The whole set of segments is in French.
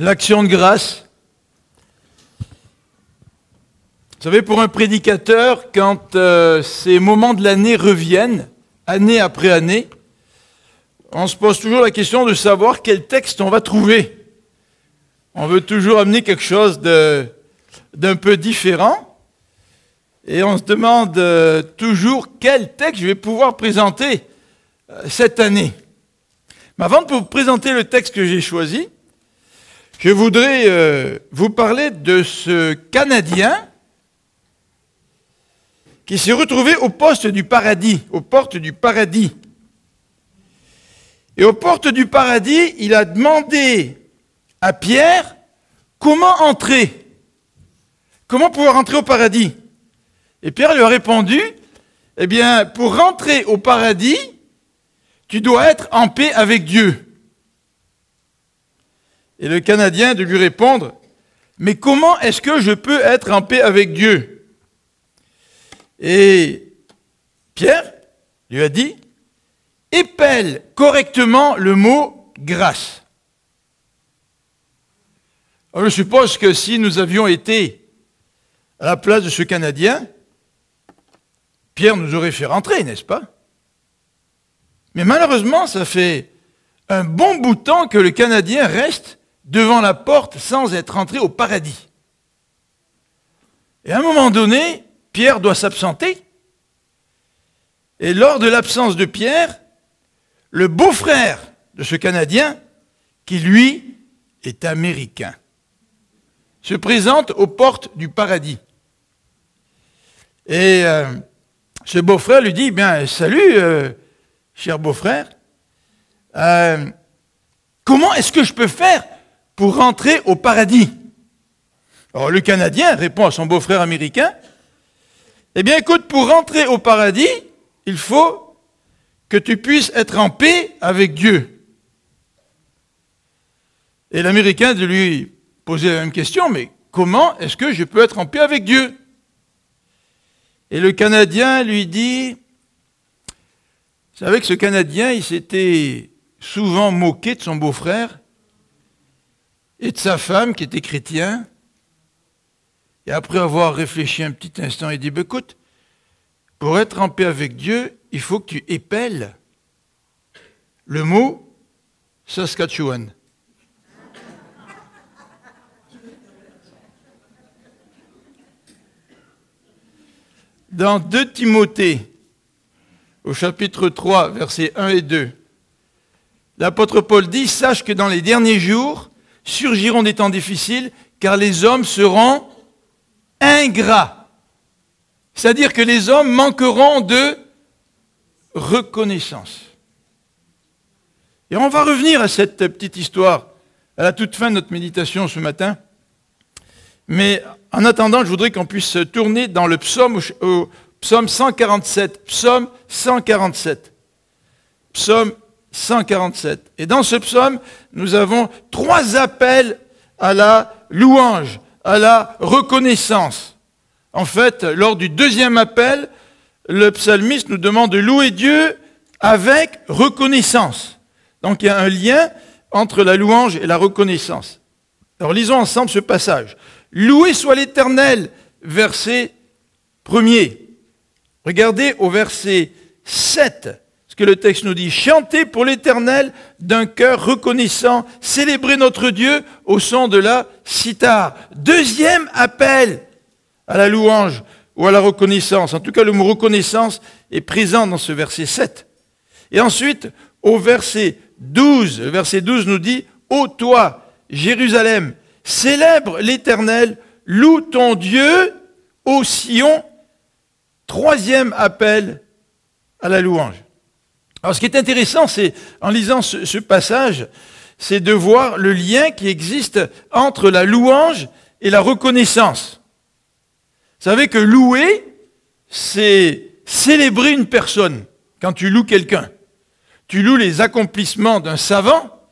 L'action de grâce. Vous savez, pour un prédicateur, quand ces moments de l'année reviennent, année après année, on se pose toujours la question de savoir quel texte on va trouver. On veut toujours amener quelque chose d'un peu différent. Et on se demande toujours quel texte je vais pouvoir présenter cette année. Mais avant de vous présenter le texte que j'ai choisi, je voudrais vous parler de ce Canadien qui s'est retrouvé au poste du paradis, aux portes du paradis. Et aux portes du paradis, il a demandé à Pierre comment entrer, comment pouvoir entrer au paradis. Et Pierre lui a répondu, eh bien, pour rentrer au paradis, tu dois être en paix avec Dieu. Et le Canadien de lui répondre, mais comment est-ce que je peux être en paix avec Dieu? Et Pierre lui a dit, épelle correctement le mot grâce. Alors je suppose que si nous avions été à la place de ce Canadien, Pierre nous aurait fait rentrer, n'est-ce pas? Mais malheureusement, ça fait un bon bout de temps que le Canadien reste devant la porte sans être entré au paradis. Et à un moment donné, Pierre doit s'absenter. Et lors de l'absence de Pierre, le beau-frère de ce Canadien, qui lui est américain, se présente aux portes du paradis. Et ce beau-frère lui dit, bien, salut, cher beau-frère, comment est-ce que je peux faire pour rentrer au paradis? Alors le Canadien répond à son beau-frère américain, eh bien écoute, pour rentrer au paradis, il faut que tu puisses être en paix avec Dieu. Et l'Américain de lui poser la même question, mais comment est-ce que je peux être en paix avec Dieu? Et le Canadien lui dit, vous savez que ce Canadien, il s'était souvent moqué de son beau-frère et de sa femme qui était chrétien. Et après avoir réfléchi un petit instant, il dit, ben, écoute, pour être en paix avec Dieu, il faut que tu épelles le mot Saskatchewan. Dans 2 Timothée, au chapitre 3, versets 1 et 2, l'apôtre Paul dit, sache que dans les derniers jours, surgiront des temps difficiles, car les hommes seront ingrats. C'est-à-dire que les hommes manqueront de reconnaissance. Et on va revenir à cette petite histoire à la toute fin de notre méditation ce matin. Mais en attendant, je voudrais qu'on puisse tourner dans le psaume, au psaume 147. Psaume 147. Psaume 147. Et dans ce psaume, nous avons 3 appels à la louange, à la reconnaissance. En fait, lors du 2e appel, le psalmiste nous demande de louer Dieu avec reconnaissance. Donc il y a un lien entre la louange et la reconnaissance. Alors lisons ensemble ce passage. Loué soit l'Éternel, verset 1er. Regardez au verset 7, ce que le texte nous dit. Chantez pour l'Éternel d'un cœur reconnaissant, célébrez notre Dieu au son de la cithare. 2e appel à la louange ou à la reconnaissance. En tout cas, le mot reconnaissance est présent dans ce verset 7. Et ensuite, au verset 12, le verset 12 nous dit, ô toi, Jérusalem, célèbre l'Éternel, loue ton Dieu, ô Sion. 3e appel à la louange. Alors ce qui est intéressant, c'est, en lisant ce passage, c'est de voir le lien qui existe entre la louange et la reconnaissance. Vous savez que louer, c'est célébrer une personne quand tu loues quelqu'un. Tu loues les accomplissements d'un savant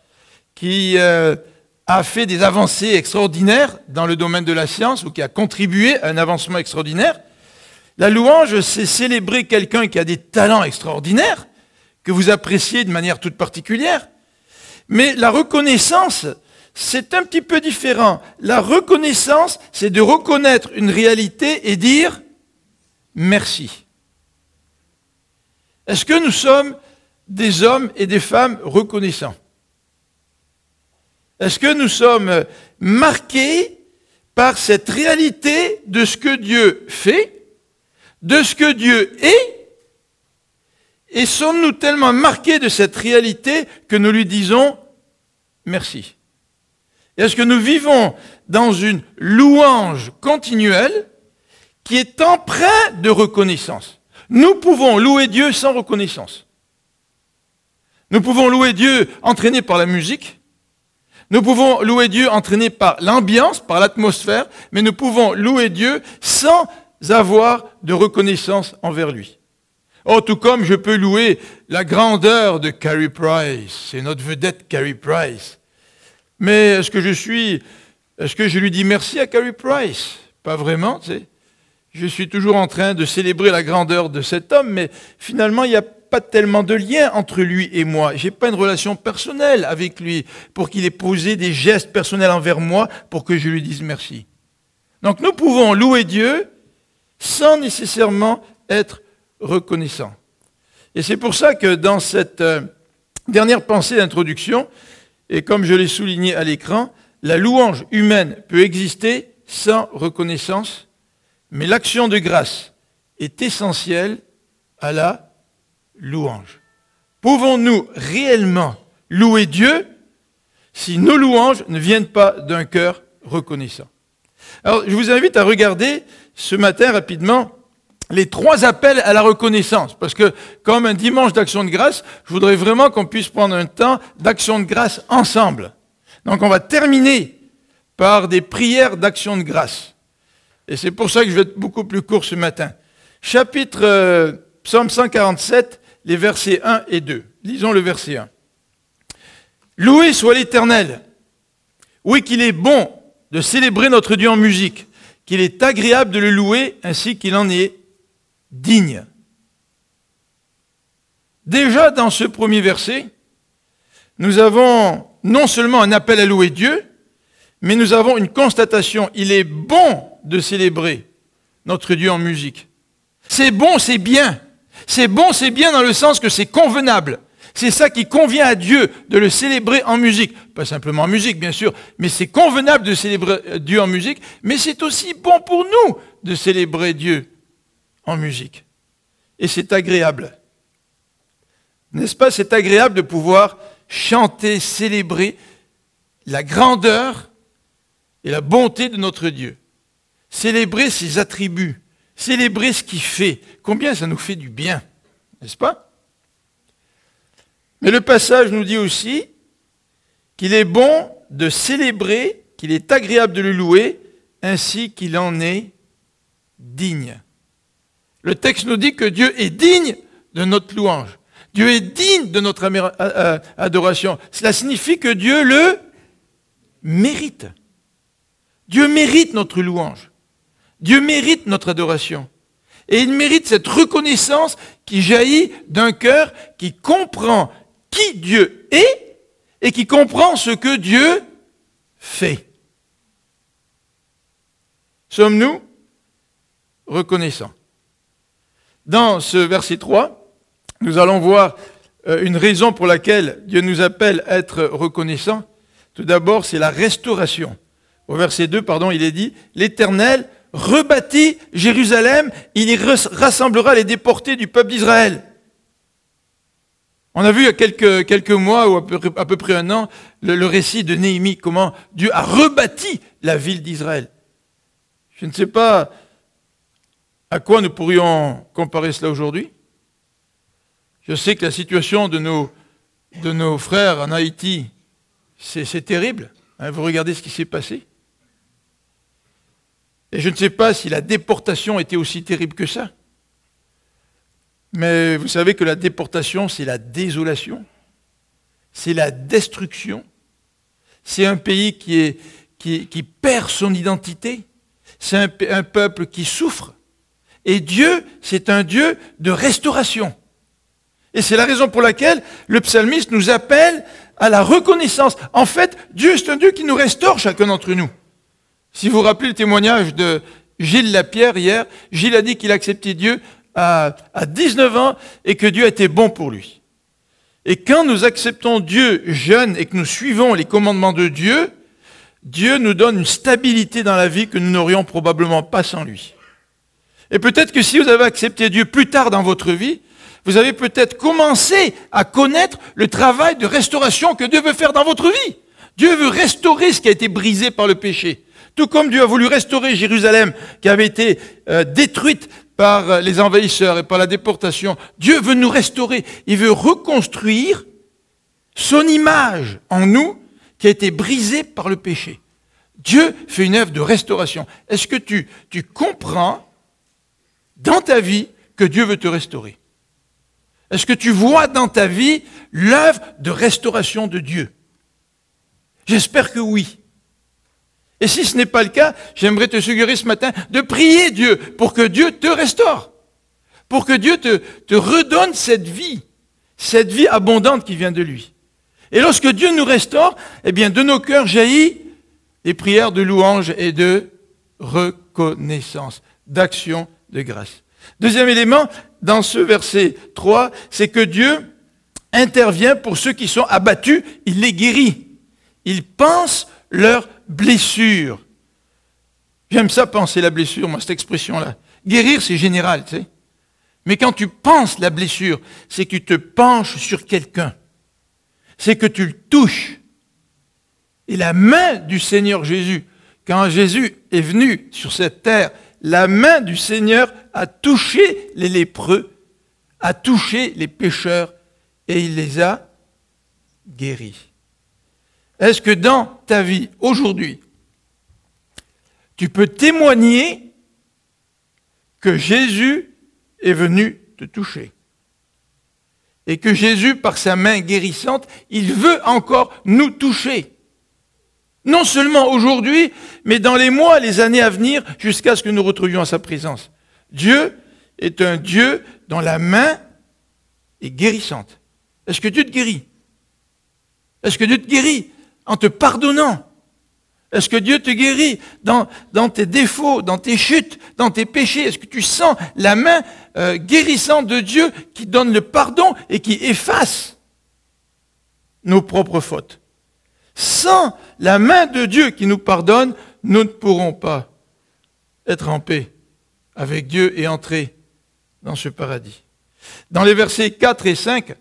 qui a fait des avancées extraordinaires dans le domaine de la science ou qui a contribué à un avancement extraordinaire. La louange, c'est célébrer quelqu'un qui a des talents extraordinaires, que vous appréciez de manière toute particulière. Mais la reconnaissance, c'est un petit peu différent. La reconnaissance, c'est de reconnaître une réalité et dire merci. Est-ce que nous sommes des hommes et des femmes reconnaissants? Est-ce que nous sommes marqués par cette réalité de ce que Dieu fait, de ce que Dieu est, et sommes-nous tellement marqués de cette réalité que nous lui disons merci? Est-ce que nous vivons dans une louange continuelle qui est empreinte de reconnaissance? Nous pouvons louer Dieu sans reconnaissance. Nous pouvons louer Dieu entraînés par la musique. Nous pouvons louer Dieu entraînés par l'ambiance, par l'atmosphère, mais nous pouvons louer Dieu sans avoir de reconnaissance envers lui. Oh, tout comme je peux louer la grandeur de Carey Price. C'est notre vedette Carey Price. Mais est-ce que je lui dis merci à Carey Price? Pas vraiment, tu sais. Je suis toujours en train de célébrer la grandeur de cet homme, mais finalement, il n'y a pas tellement de lien entre lui et moi. Je n'ai pas une relation personnelle avec lui pour qu'il ait posé des gestes personnels envers moi pour que je lui dise merci. Donc nous pouvons louer Dieu sans nécessairement être reconnaissants. Et c'est pour ça que dans cette dernière pensée d'introduction, et comme je l'ai souligné à l'écran, la louange humaine peut exister sans reconnaissance, mais l'action de grâce est essentielle à la louange. Pouvons-nous réellement louer Dieu si nos louanges ne viennent pas d'un cœur reconnaissant? Alors, je vous invite à regarder ce matin rapidement les 3 appels à la reconnaissance. Parce que, comme un dimanche d'action de grâce, je voudrais vraiment qu'on puisse prendre un temps d'action de grâce ensemble. Donc, on va terminer par des prières d'action de grâce. Et c'est pour ça que je vais être beaucoup plus court ce matin. Psaume 147, les versets 1 et 2. Lisons le verset 1. Loué soit l'Éternel. Oui, qu'il est bon de célébrer notre Dieu en musique, qu'il est agréable de le louer ainsi qu'il en est digne. Déjà dans ce premier verset, nous avons non seulement un appel à louer Dieu, mais nous avons une constatation. Il est bon de célébrer notre Dieu en musique. C'est bon, c'est bien. C'est bon, c'est bien dans le sens que c'est convenable. C'est ça qui convient à Dieu, de le célébrer en musique. Pas simplement en musique, bien sûr, mais c'est convenable de célébrer Dieu en musique, mais c'est aussi bon pour nous de célébrer Dieu en musique. Et c'est agréable. N'est-ce pas? C'est agréable de pouvoir chanter, célébrer la grandeur et la bonté de notre Dieu. Célébrer ses attributs, célébrer ce qu'il fait. Combien ça nous fait du bien, n'est-ce pas? Mais le passage nous dit aussi qu'il est bon de célébrer, qu'il est agréable de le louer, ainsi qu'il en est digne. Le texte nous dit que Dieu est digne de notre louange. Dieu est digne de notre adoration. Cela signifie que Dieu le mérite. Dieu mérite notre louange. Dieu mérite notre adoration. Et il mérite cette reconnaissance qui jaillit d'un cœur qui comprend qui Dieu est et qui comprend ce que Dieu fait. Sommes-nous reconnaissants? Dans ce verset 3, nous allons voir une raison pour laquelle Dieu nous appelle à être reconnaissants. Tout d'abord, c'est la restauration. Au verset 2, il est dit « L'Éternel rebâtit Jérusalem, il y rassemblera les déportés du peuple d'Israël. » On a vu il y a quelques mois, ou à peu près un an, le récit de Néhémie, comment Dieu a rebâti la ville d'Israël. Je ne sais pas à quoi nous pourrions comparer cela aujourd'hui. Je sais que la situation de nos frères en Haïti, c'est terrible. Vous regardez ce qui s'est passé. Et je ne sais pas si la déportation était aussi terrible que ça. Mais vous savez que la déportation, c'est la désolation, c'est la destruction. C'est un pays qui perd son identité. C'est un peuple qui souffre. Et Dieu, c'est un Dieu de restauration. Et c'est la raison pour laquelle le psalmiste nous appelle à la reconnaissance. En fait, Dieu, c'est un Dieu qui nous restaure chacun d'entre nous. Si vous vous rappelez le témoignage de Gilles Lapierre hier, Gilles a dit qu'il a accepté Dieu à 19 ans et que Dieu a été bon pour lui. Et quand nous acceptons Dieu jeune et que nous suivons les commandements de Dieu, Dieu nous donne une stabilité dans la vie que nous n'aurions probablement pas sans lui. Et peut-être que si vous avez accepté Dieu plus tard dans votre vie, vous avez peut-être commencé à connaître le travail de restauration que Dieu veut faire dans votre vie. Dieu veut restaurer ce qui a été brisé par le péché. Tout comme Dieu a voulu restaurer Jérusalem qui avait été détruite par les envahisseurs et par la déportation. Dieu veut nous restaurer. Il veut reconstruire son image en nous qui a été brisée par le péché. Dieu fait une œuvre de restauration. Est-ce que tu comprends dans ta vie que Dieu veut te restaurer? Est-ce que tu vois dans ta vie l'œuvre de restauration de Dieu? J'espère que oui. Et si ce n'est pas le cas, j'aimerais te suggérer ce matin de prier Dieu pour que Dieu te restaure, pour que Dieu te redonne cette vie abondante qui vient de lui. Et lorsque Dieu nous restaure, eh bien de nos cœurs jaillit des prières de louange et de reconnaissance, d'action de grâce. Deuxième élément, dans ce verset 3, c'est que Dieu intervient pour ceux qui sont abattus, il les guérit. Il pense leurs blessures. J'aime ça, penser la blessure, moi, cette expression-là. Guérir, c'est général, tu sais. Mais quand tu penses la blessure, c'est que tu te penches sur quelqu'un. C'est que tu le touches. Et la main du Seigneur Jésus, quand Jésus est venu sur cette terre, la main du Seigneur a touché les lépreux, a touché les pécheurs, et il les a guéris. Est-ce que dans ta vie, aujourd'hui, tu peux témoigner que Jésus est venu te toucher? Et que Jésus, par sa main guérissante, il veut encore nous toucher. Non seulement aujourd'hui, mais dans les mois, les années à venir, jusqu'à ce que nous retrouvions sa présence. Dieu est un Dieu dont la main est guérissante. Est-ce que Dieu te guérit? Est-ce que Dieu te guérit en te pardonnant? Est-ce que Dieu te guérit dans tes défauts, dans tes chutes, dans tes péchés? Est-ce que tu sens la main guérissante de Dieu qui donne le pardon et qui efface nos propres fautes? Sans la main de Dieu qui nous pardonne, nous ne pourrons pas être en paix avec Dieu et entrer dans ce paradis. Dans les versets 4 et 5,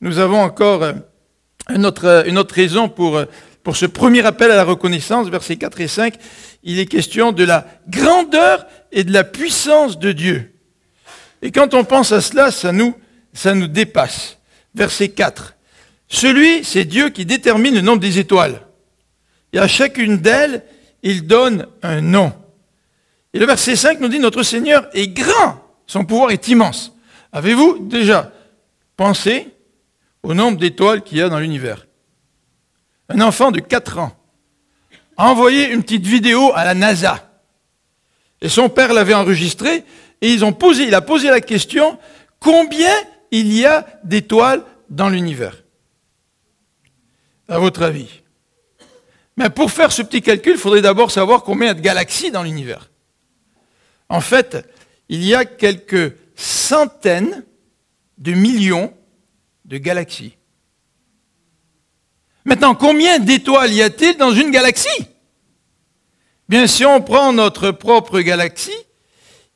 nous avons encore une autre raison pour ce premier appel à la reconnaissance, versets 4 et 5. Il est question de la grandeur et de la puissance de Dieu. Et quand on pense à cela, ça nous dépasse. Verset 4. Celui, c'est Dieu qui détermine le nombre des étoiles. Et à chacune d'elles, il donne un nom. Et le verset 5 nous dit, notre Seigneur est grand, son pouvoir est immense. Avez-vous déjà pensé au nombre d'étoiles qu'il y a dans l'univers? Un enfant de 4 ans a envoyé une petite vidéo à la NASA. Et son père l'avait enregistrée, et il a posé la question, combien il y a d'étoiles dans l'univers? À votre avis? Mais pour faire ce petit calcul, il faudrait d'abord savoir combien il y a de galaxies dans l'univers. En fait, il y a quelques centaines de millions de galaxies. Maintenant, combien d'étoiles y a-t-il dans une galaxie? Bien, si on prend notre propre galaxie,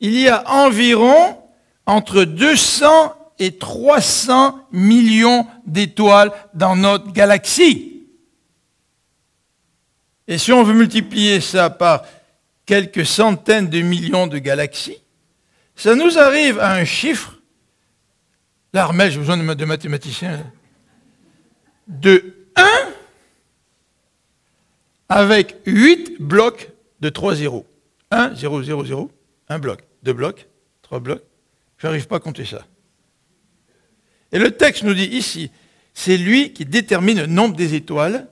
il y a environ entre 200 et 300 millions d'étoiles dans notre galaxie. Et si on veut multiplier ça par quelques centaines de millions de galaxies, ça nous arrive à un chiffre, là, Armel, j'ai besoin de mathématiciens, de 1 avec 8 blocs de 3 zéros. 1, 0, 0, 0, 1 bloc, 2 blocs, 3 blocs. Je n'arrive pas à compter ça. Et le texte nous dit ici, c'est lui qui détermine le nombre des étoiles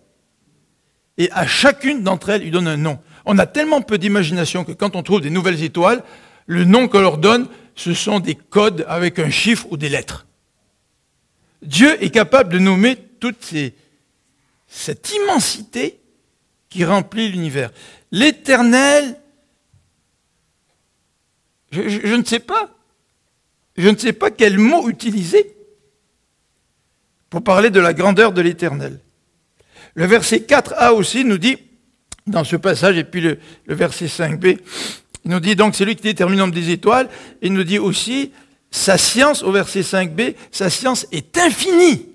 et à chacune d'entre elles, il donne un nom. On a tellement peu d'imagination que quand on trouve des nouvelles étoiles, le nom qu'on leur donne, ce sont des codes avec un chiffre ou des lettres. Dieu est capable de nommer cette immensité qui remplit l'univers. L'Éternel, je ne sais pas. Je ne sais pas quel mot utiliser pour parler de la grandeur de l'Éternel. Le verset 4a aussi nous dit, dans ce passage, et puis le verset 5b, il nous dit donc, c'est lui qui détermine le nombre des étoiles, et il nous dit aussi, sa science, au verset 5b, sa science est infinie.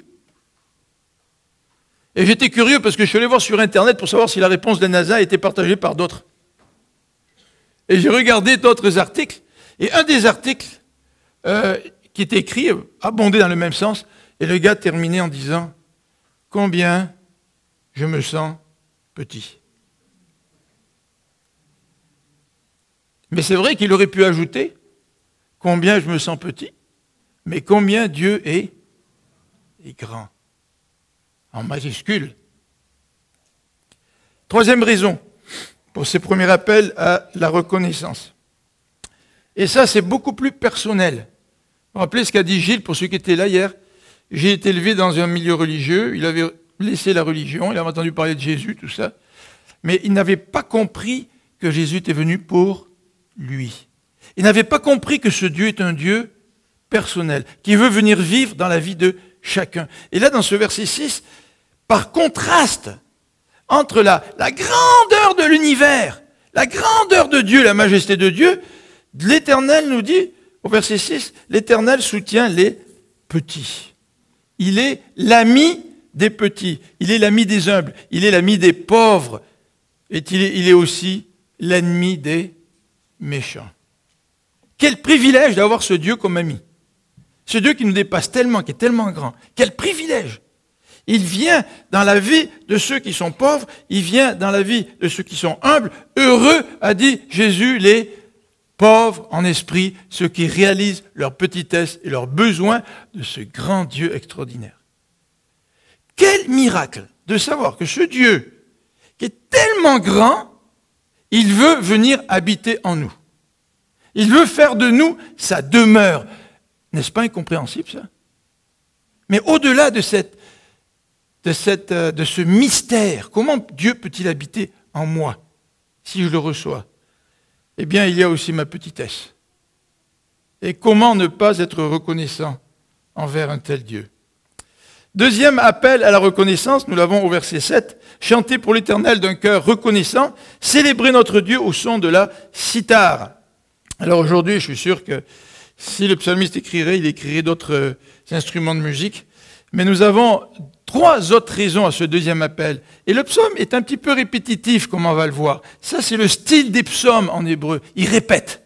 Et j'étais curieux parce que je suis allé voir sur Internet pour savoir si la réponse de la NASA était partagée par d'autres. Et j'ai regardé d'autres articles, et un des articles qui était écrit, abondé dans le même sens, et le gars terminait en disant « Combien je me sens petit ». Mais c'est vrai qu'il aurait pu ajouter « Combien je me sens petit », mais combien Dieu est grand, en majuscule. Troisième raison pour ce premier appel à la reconnaissance. Et ça, c'est beaucoup plus personnel. Vous vous rappelez ce qu'a dit Gilles, pour ceux qui étaient là hier. J'ai été élevé dans un milieu religieux, il avait laissé la religion, il avait entendu parler de Jésus, tout ça, mais il n'avait pas compris que Jésus était venu pour lui. Il n'avait pas compris que ce Dieu est un Dieu personnel, qui veut venir vivre dans la vie de chacun. Et là, dans ce verset 6, par contraste entre la grandeur de l'univers, la grandeur de Dieu, la majesté de Dieu, l'Éternel nous dit, au verset 6, l'Éternel soutient les petits. Il est l'ami des petits, il est l'ami des humbles, il est l'ami des pauvres, et il est aussi l'ennemi des méchants. Quel privilège d'avoir ce Dieu comme ami. Ce Dieu qui nous dépasse tellement, qui est tellement grand. Quel privilège! Il vient dans la vie de ceux qui sont pauvres, il vient dans la vie de ceux qui sont humbles. Heureux, a dit Jésus, les pauvres en esprit, ceux qui réalisent leur petitesse et leurs besoins de ce grand Dieu extraordinaire. Quel miracle de savoir que ce Dieu, qui est tellement grand, il veut venir habiter en nous. Il veut faire de nous sa demeure. N'est-ce pas incompréhensible, ça? Mais au-delà de ce mystère, comment Dieu peut-il habiter en moi, si je le reçois? Eh bien, il y a aussi ma petitesse. Et comment ne pas être reconnaissant envers un tel Dieu? Deuxième appel à la reconnaissance, nous l'avons au verset 7. Chanter pour l'Éternel d'un cœur reconnaissant, célébrer notre Dieu au son de la cithare. Alors aujourd'hui, je suis sûr que si le psalmiste écrirait, il écrirait d'autres instruments de musique. Mais nous avons 3 autres raisons à ce deuxième appel. Et le psaume est un petit peu répétitif, comme on va le voir. Ça, c'est le style des psaumes en hébreu. Il répète.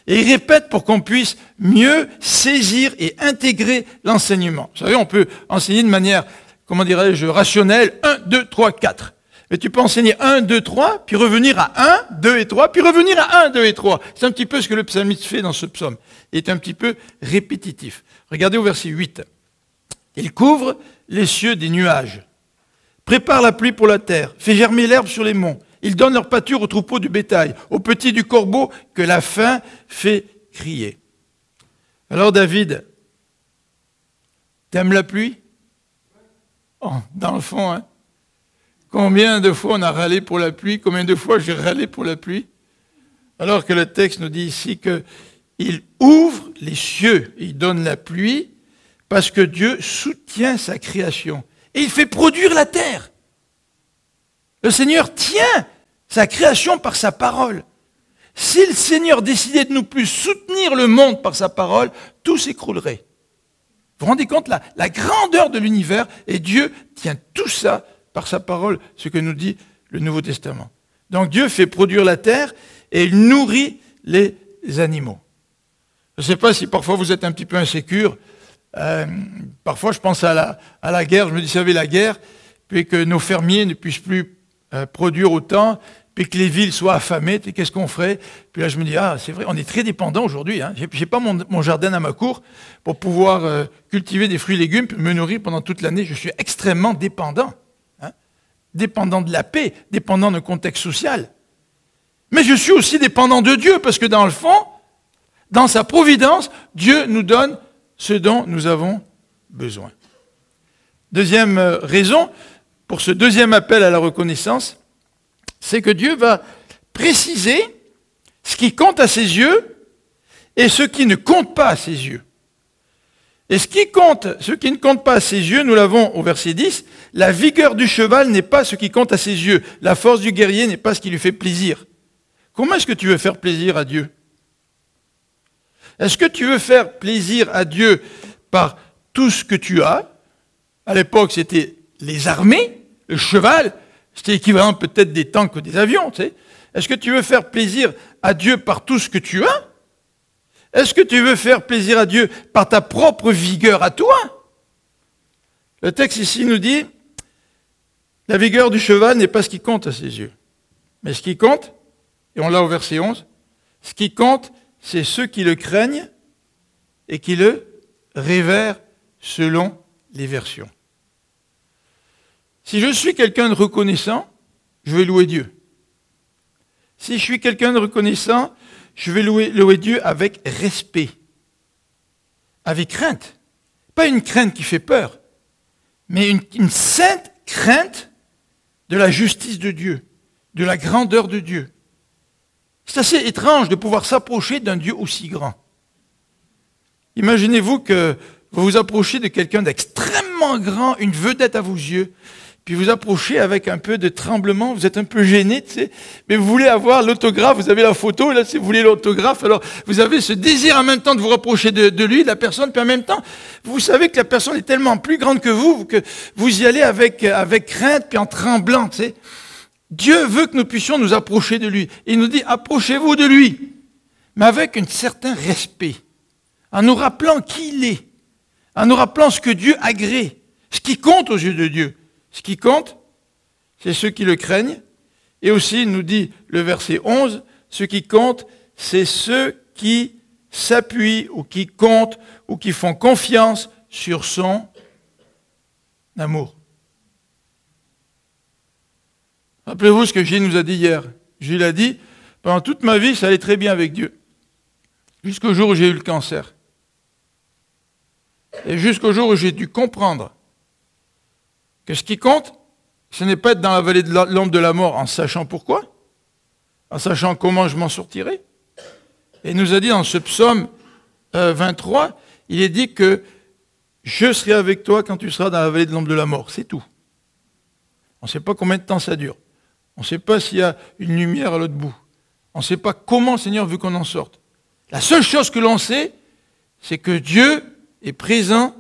Et il répète pour qu'on puisse mieux saisir et intégrer l'enseignement. Vous savez, on peut enseigner de manière, comment dirais-je, rationnelle, 1, 2, 3, 4. Mais tu peux enseigner 1, 2, 3, puis revenir à 1, 2 et 3, puis revenir à 1, 2 et 3. C'est un petit peu ce que le psalmiste fait dans ce psaume. Il est un petit peu répétitif. Regardez au verset 8. Il couvre les cieux des nuages, prépare la pluie pour la terre, fait germer l'herbe sur les monts. Il donne leur pâture aux troupeaux du bétail, aux petits du corbeau que la faim fait crier. Alors David, t'aimes la pluie? Oh, dans le fond, hein? Combien de fois on a râlé pour la pluie? Combien de fois j'ai râlé pour la pluie? Alors que le texte nous dit ici qu'il ouvre les cieux, et il donne la pluie, parce que Dieu soutient sa création. Et il fait produire la terre. Le Seigneur tient sa création par sa parole. Si le Seigneur décidait de nous plus soutenir le monde par sa parole, tout s'écroulerait. Vous vous rendez compte la grandeur de l'univers, et Dieu tient tout ça par sa parole, ce que nous dit le Nouveau Testament. Donc Dieu fait produire la terre et il nourrit les animaux. Je ne sais pas si parfois vous êtes un petit peu insécure. Parfois je pense à la guerre, je me dis, vous savez, la guerre, puis que nos fermiers ne puissent plus produire autant, puis que les villes soient affamées, qu'est-ce qu'on ferait? Puis là je me dis, ah c'est vrai, on est très dépendant aujourd'hui, hein. J'ai pas mon jardin à ma cour pour pouvoir cultiver des fruits et légumes, puis me nourrir pendant toute l'année, je suis extrêmement dépendant. Hein. Dépendant de la paix, dépendant d'un contexte social. Mais je suis aussi dépendant de Dieu, parce que dans le fond, dans sa providence, Dieu nous donne ce dont nous avons besoin. Deuxième raison, pour ce deuxième appel à la reconnaissance, c'est que Dieu va préciser ce qui compte à ses yeux et ce qui ne compte pas à ses yeux. Et ce qui ne compte pas à ses yeux, nous l'avons au verset 10, la vigueur du cheval n'est pas ce qui compte à ses yeux, la force du guerrier n'est pas ce qui lui fait plaisir. Comment est-ce que tu veux faire plaisir à Dieu? Est-ce que tu veux faire plaisir à Dieu par tout ce que tu as? À l'époque, c'était les armées, le cheval, c'était équivalent peut-être des tanks ou des avions, tu sais. Est-ce que tu veux faire plaisir à Dieu par tout ce que tu as? Est-ce que tu veux faire plaisir à Dieu par ta propre vigueur à toi? Le texte ici nous dit, la vigueur du cheval n'est pas ce qui compte à ses yeux. Mais ce qui compte, et on l'a au verset 11, ce qui compte, c'est ceux qui le craignent et qui le révèrent selon les versions. Si je suis quelqu'un de reconnaissant, je vais louer Dieu. Si je suis quelqu'un de reconnaissant, je vais louer Dieu avec respect, avec crainte. Pas une crainte qui fait peur, mais une sainte crainte de la justice de Dieu, de la grandeur de Dieu. C'est assez étrange de pouvoir s'approcher d'un Dieu aussi grand. Imaginez-vous que vous vous approchez de quelqu'un d'extrêmement grand, une vedette à vos yeux, puis vous approchez avec un peu de tremblement, vous êtes un peu gêné, tu sais, mais vous voulez avoir l'autographe, vous avez la photo, là, si vous voulez l'autographe, alors vous avez ce désir en même temps de vous rapprocher de lui, de la personne, puis en même temps, vous savez que la personne est tellement plus grande que vous y allez avec crainte, puis en tremblant, tu sais. Dieu veut que nous puissions nous approcher de lui. Il nous dit, approchez-vous de lui, mais avec un certain respect, en nous rappelant qui il est, en nous rappelant ce que Dieu agrée, ce qui compte aux yeux de Dieu. Ce qui compte, c'est ceux qui le craignent. Et aussi, nous dit le verset 11, ce qui compte, c'est ceux qui s'appuient ou qui comptent ou qui font confiance sur son amour. Rappelez-vous ce que Gilles nous a dit hier. Gilles a dit, pendant toute ma vie, ça allait très bien avec Dieu. Jusqu'au jour où j'ai eu le cancer. Et jusqu'au jour où j'ai dû comprendre que ce qui compte, ce n'est pas être dans la vallée de l'ombre de la mort en sachant pourquoi, en sachant comment je m'en sortirai. Et il nous a dit dans ce psaume 23, il est dit que je serai avec toi quand tu seras dans la vallée de l'ombre de la mort. C'est tout. On ne sait pas combien de temps ça dure. On ne sait pas s'il y a une lumière à l'autre bout. On ne sait pas comment le Seigneur veut qu'on en sorte. La seule chose que l'on sait, c'est que Dieu est présent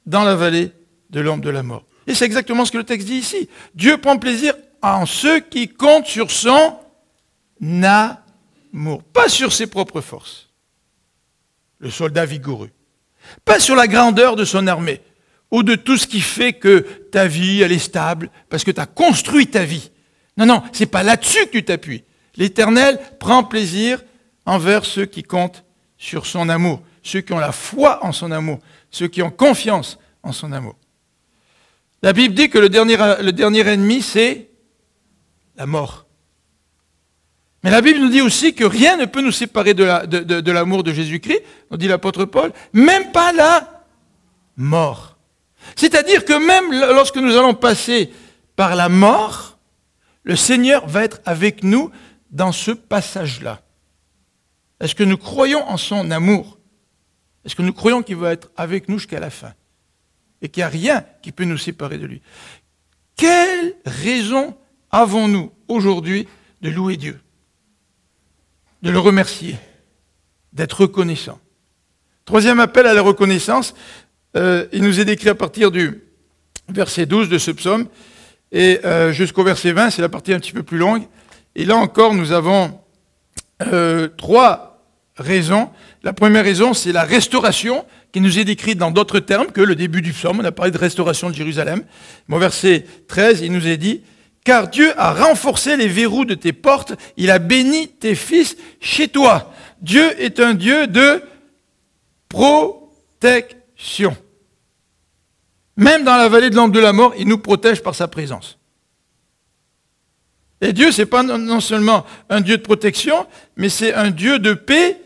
dans la vallée de l'ombre de la mort. Et c'est exactement ce que le texte dit ici. Dieu prend plaisir en ceux qui comptent sur son amour, pas sur ses propres forces. Le soldat vigoureux. Pas sur la grandeur de son armée, ou de tout ce qui fait que ta vie, elle est stable, parce que tu as construit ta vie. Non, non, c'est pas là-dessus que tu t'appuies. L'Éternel prend plaisir envers ceux qui comptent sur son amour, ceux qui ont la foi en son amour, ceux qui ont confiance en son amour. La Bible dit que le dernier ennemi, c'est la mort. Mais la Bible nous dit aussi que rien ne peut nous séparer de l'amour de Jésus-Christ, nous dit l'apôtre Paul, même pas la mort. C'est-à-dire que même lorsque nous allons passer par la mort, le Seigneur va être avec nous dans ce passage-là. Est-ce que nous croyons en son amour? Est-ce que nous croyons qu'il va être avec nous jusqu'à la fin? Et qu'il n'y a rien qui peut nous séparer de lui. Quelle raison avons-nous aujourd'hui de louer Dieu? De le remercier? D'être reconnaissant? Troisième appel à la reconnaissance, il nous est décrit à partir du verset 12 de ce psaume, et jusqu'au verset 20, c'est la partie un petit peu plus longue. Et là encore, nous avons trois raisons. La première raison, c'est la restauration, qui nous est décrite dans d'autres termes que le début du psaume. On a parlé de restauration de Jérusalem. Mais au verset 13, il nous est dit, « Car Dieu a renforcé les verrous de tes portes, il a béni tes fils chez toi. » Dieu est un Dieu de protection. Même dans la vallée de l'ombre de la mort, il nous protège par sa présence. Et Dieu, ce n'est pas non seulement un Dieu de protection, mais c'est un Dieu de paix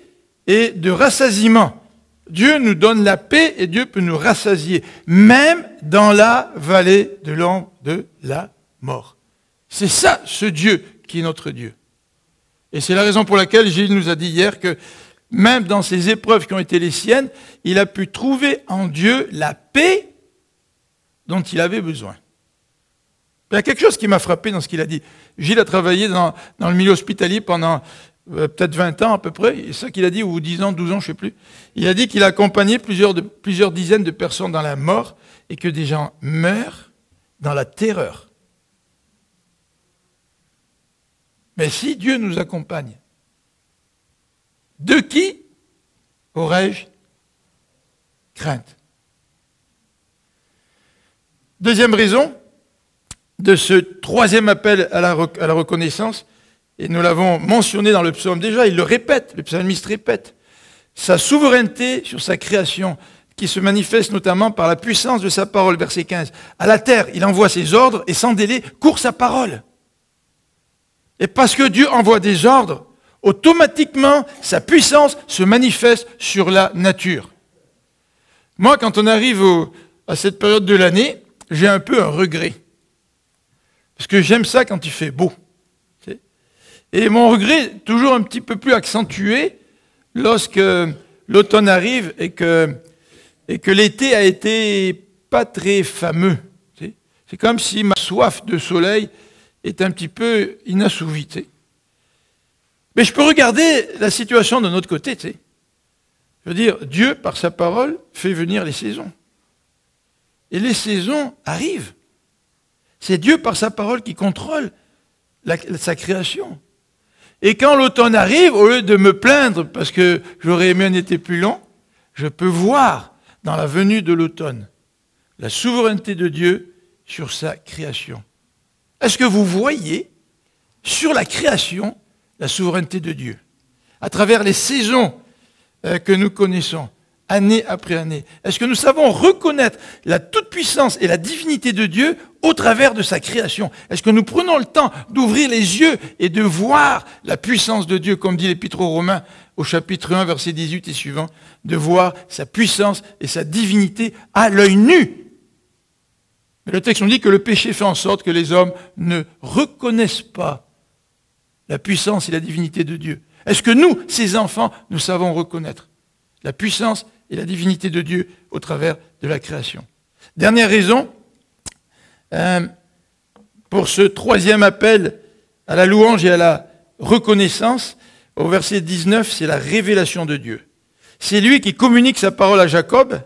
et de rassasiement. Dieu nous donne la paix et Dieu peut nous rassasier, même dans la vallée de l'ombre de la mort. C'est ça, ce Dieu qui est notre Dieu. Et c'est la raison pour laquelle Gilles nous a dit hier que même dans ces épreuves qui ont été les siennes, il a pu trouver en Dieu la paix dont il avait besoin. Il y a quelque chose qui m'a frappé dans ce qu'il a dit. Gilles a travaillé dans le milieu hospitalier pendant peut-être 20 ans à peu près, c'est ça qu'il a dit, ou 10 ans, 12 ans, je ne sais plus. Il a dit qu'il a accompagné plusieurs dizaines de personnes dans la mort et que des gens meurent dans la terreur. Mais si Dieu nous accompagne, de qui aurais-je crainte? Deuxième raison de ce troisième appel à la reconnaissance, et nous l'avons mentionné dans le psaume déjà, il le répète, le psalmiste répète, sa souveraineté sur sa création, qui se manifeste notamment par la puissance de sa parole, verset 15. À la terre, il envoie ses ordres et sans délai court sa parole. Et parce que Dieu envoie des ordres, automatiquement, sa puissance se manifeste sur la nature. Moi, quand on arrive à cette période de l'année, j'ai un peu un regret. Parce que j'aime ça quand il fait beau. Et mon regret est toujours un petit peu plus accentué lorsque l'automne arrive et que l'été a été pas très fameux. C'est comme si ma soif de soleil est un petit peu inassouvie. Mais je peux regarder la situation de notre côté. Je veux dire, Dieu, par sa parole, fait venir les saisons. Et les saisons arrivent. C'est Dieu, par sa parole, qui contrôle sa création. Et quand l'automne arrive, au lieu de me plaindre parce que j'aurais aimé un été plus long, je peux voir dans la venue de l'automne la souveraineté de Dieu sur sa création. Est-ce que vous voyez sur la création la souveraineté de Dieu? À travers les saisons que nous connaissons, année après année. Est-ce que nous savons reconnaître la toute-puissance et la divinité de Dieu au travers de sa création? Est-ce que nous prenons le temps d'ouvrir les yeux et de voir la puissance de Dieu, comme dit l'Épître aux Romains au chapitre 1, verset 18 et suivant, de voir sa puissance et sa divinité à l'œil nu? Mais le texte nous dit que le péché fait en sorte que les hommes ne reconnaissent pas la puissance et la divinité de Dieu. Est-ce que nous, ses enfants, nous savons reconnaître la puissance et la divinité de Dieu au travers de la création? Dernière raison, pour ce troisième appel à la louange et à la reconnaissance, au verset 19, c'est la révélation de Dieu. C'est lui qui communique sa parole à Jacob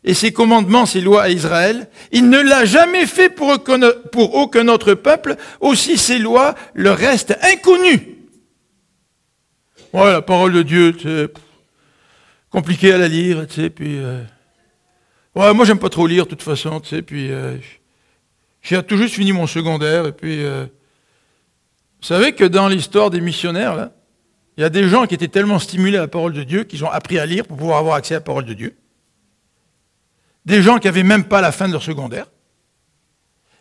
et ses commandements, ses lois à Israël. Il ne l'a jamais fait pour aucun autre peuple, aussi ses lois leur restent inconnues. Ouais, la parole de Dieu, c'est compliqué à la lire, tu sais, puis... ouais, moi, j'aime pas trop lire, de toute façon, tu sais, puis... j'ai tout juste fini mon secondaire, et puis... vous savez que dans l'histoire des missionnaires, là, il y a des gens qui étaient tellement stimulés à la parole de Dieu qu'ils ont appris à lire pour pouvoir avoir accès à la parole de Dieu. Des gens qui n'avaient même pas la fin de leur secondaire.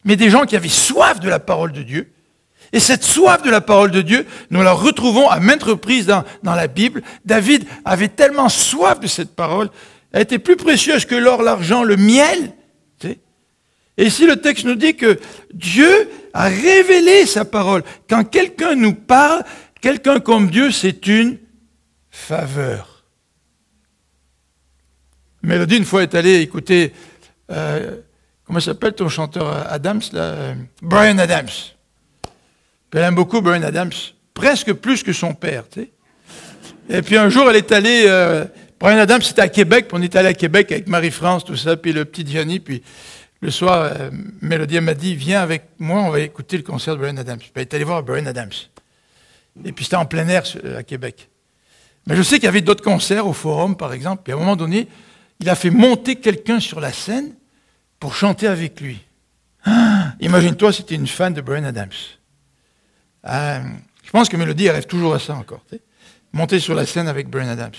Mais des gens qui avaient soif de la parole de Dieu. Et cette soif de la parole de Dieu, nous la retrouvons à maintes reprises dans la Bible. David avait tellement soif de cette parole, elle était plus précieuse que l'or, l'argent, le miel. Tu sais. Et ici, le texte nous dit que Dieu a révélé sa parole. Quand quelqu'un nous parle, quelqu'un comme Dieu, c'est une faveur. Mélodie, une fois, est allée écouter, comment s'appelle ton chanteur Adams, là, Bryan Adams. Puis elle aime beaucoup Bryan Adams, presque plus que son père, tu sais. Et puis un jour, elle est allée, Bryan Adams, c'était à Québec, puis on est allé à Québec avec Marie-France, tout ça, puis le petit Gianni, puis le soir, Mélodie m'a dit, viens avec moi, on va écouter le concert de Bryan Adams. Puis elle est allée voir Bryan Adams. Et puis c'était en plein air à Québec. Mais je sais qu'il y avait d'autres concerts au Forum, par exemple, puis à un moment donné, il a fait monter quelqu'un sur la scène pour chanter avec lui. Ah, imagine-toi, c'était une fan de Bryan Adams. Je pense que Mélodie rêve toujours à ça encore. Tu sais, monter sur la scène avec Bryan Adams.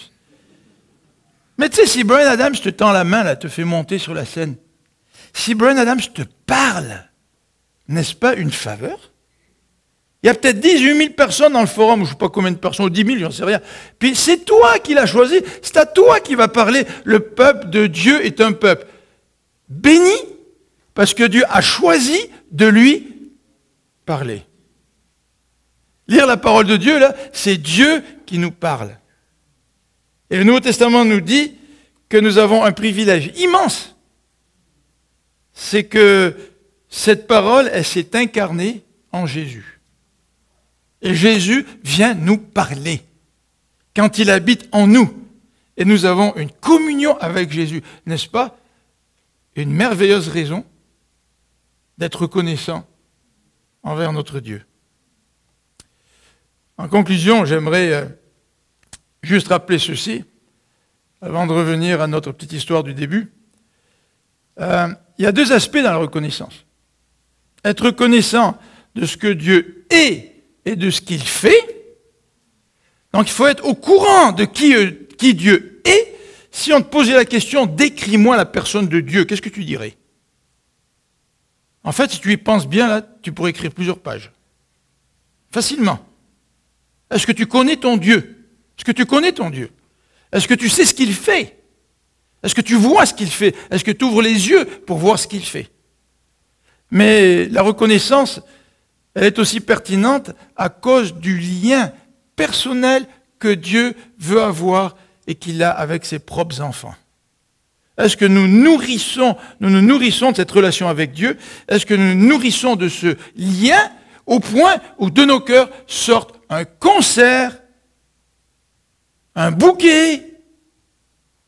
Mais tu sais, si Bryan Adams te tend la main, là, te fait monter sur la scène, si Bryan Adams te parle, n'est-ce pas une faveur? Il y a peut-être 18 000 personnes dans le forum, ou je ne sais pas combien de personnes, ou 10 000, j'en sais rien. Puis c'est toi qui l'as choisi, c'est à toi qui va parler. Le peuple de Dieu est un peuple béni, parce que Dieu a choisi de lui parler. Lire la parole de Dieu, là, c'est Dieu qui nous parle. Et le Nouveau Testament nous dit que nous avons un privilège immense. C'est que cette parole, elle s'est incarnée en Jésus. Et Jésus vient nous parler quand il habite en nous. Et nous avons une communion avec Jésus. N'est-ce pas une merveilleuse raison d'être reconnaissant envers notre Dieu? En conclusion, j'aimerais juste rappeler ceci, avant de revenir à notre petite histoire du début. Il y a deux aspects dans la reconnaissance. Être reconnaissant de ce que Dieu est et de ce qu'il fait. Donc il faut être au courant de qui Dieu est. Si on te posait la question, décris-moi la personne de Dieu, qu'est-ce que tu dirais? En fait, si tu y penses bien, là, tu pourrais écrire plusieurs pages. Facilement. Est-ce que tu connais ton Dieu? Est-ce que tu connais ton Dieu? Est-ce que tu sais ce qu'il fait? Est-ce que tu vois ce qu'il fait? Est-ce que tu ouvres les yeux pour voir ce qu'il fait? Mais la reconnaissance, elle est aussi pertinente à cause du lien personnel que Dieu veut avoir et qu'il a avec ses propres enfants. Est-ce que nous nous nourrissons de cette relation avec Dieu? Est-ce que nous nous nourrissons de ce lien au point où de nos cœurs sortent un concert, un bouquet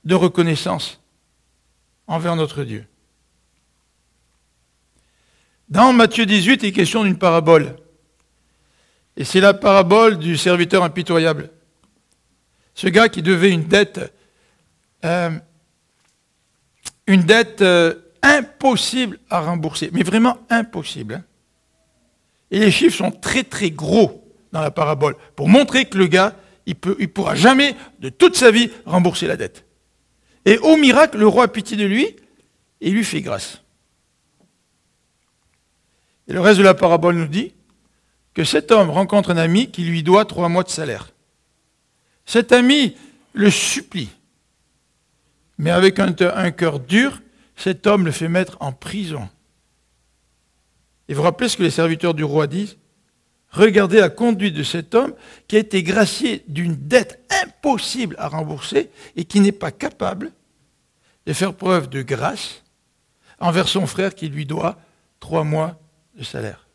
de reconnaissance envers notre Dieu? Dans Matthieu 18, il est question d'une parabole. Et c'est la parabole du serviteur impitoyable. Ce gars qui devait une dette impossible à rembourser, mais vraiment impossible. Et les chiffres sont très très gros dans la parabole, pour montrer que le gars, il pourra jamais, de toute sa vie, rembourser la dette. Et au miracle, le roi a pitié de lui, et il lui fait grâce. Et le reste de la parabole nous dit que cet homme rencontre un ami qui lui doit 3 mois de salaire. Cet ami le supplie, mais avec un cœur dur, cet homme le fait mettre en prison. Et vous vous rappelez ce que les serviteurs du roi disent? Regardez la conduite de cet homme qui a été gracié d'une dette impossible à rembourser et qui n'est pas capable de faire preuve de grâce envers son frère qui lui doit 3 mois de salaire.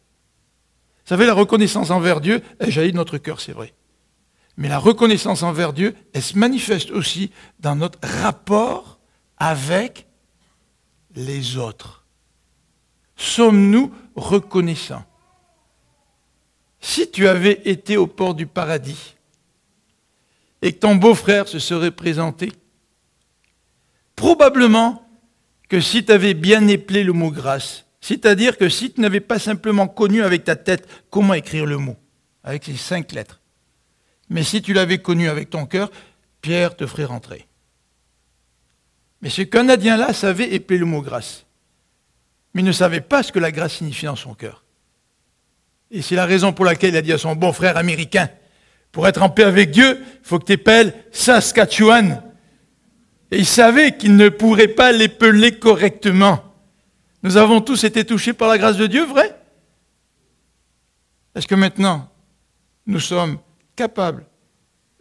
Vous savez, la reconnaissance envers Dieu, elle jaillit de notre cœur, c'est vrai. Mais la reconnaissance envers Dieu, elle se manifeste aussi dans notre rapport avec les autres. Sommes-nous reconnaissants? Si tu avais été au port du paradis et que ton beau-frère se serait présenté, probablement que si tu avais bien éplé le mot grâce, c'est-à-dire que si tu n'avais pas simplement connu avec ta tête comment écrire le mot, avec ces 5 lettres, mais si tu l'avais connu avec ton cœur, Pierre te ferait rentrer. Mais ce Canadien-là savait épeler le mot grâce, mais il ne savait pas ce que la grâce signifiait dans son cœur. Et c'est la raison pour laquelle il a dit à son bon frère américain, pour être en paix avec Dieu, il faut que tu épelles Saskatchewan. Et il savait qu'il ne pourrait pas l'épeler correctement. Nous avons tous été touchés par la grâce de Dieu, vrai? Est-ce que maintenant, nous sommes capables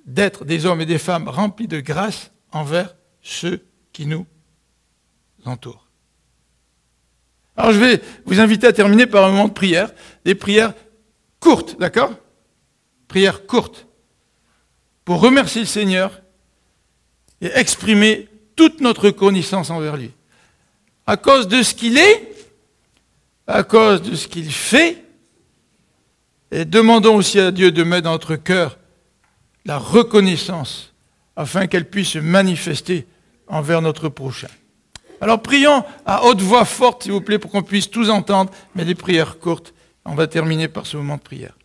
d'être des hommes et des femmes remplis de grâce envers ceux qui nous entourent? Alors je vais vous inviter à terminer par un moment de prière, des prières courtes, d'accord? Prières courtes, pour remercier le Seigneur et exprimer toute notre reconnaissance envers lui. À cause de ce qu'il est, à cause de ce qu'il fait, et demandons aussi à Dieu de mettre dans notre cœur la reconnaissance, afin qu'elle puisse se manifester envers notre prochain. Alors prions à haute voix forte, s'il vous plaît, pour qu'on puisse tous entendre, mais des prières courtes. On va terminer par ce moment de prière.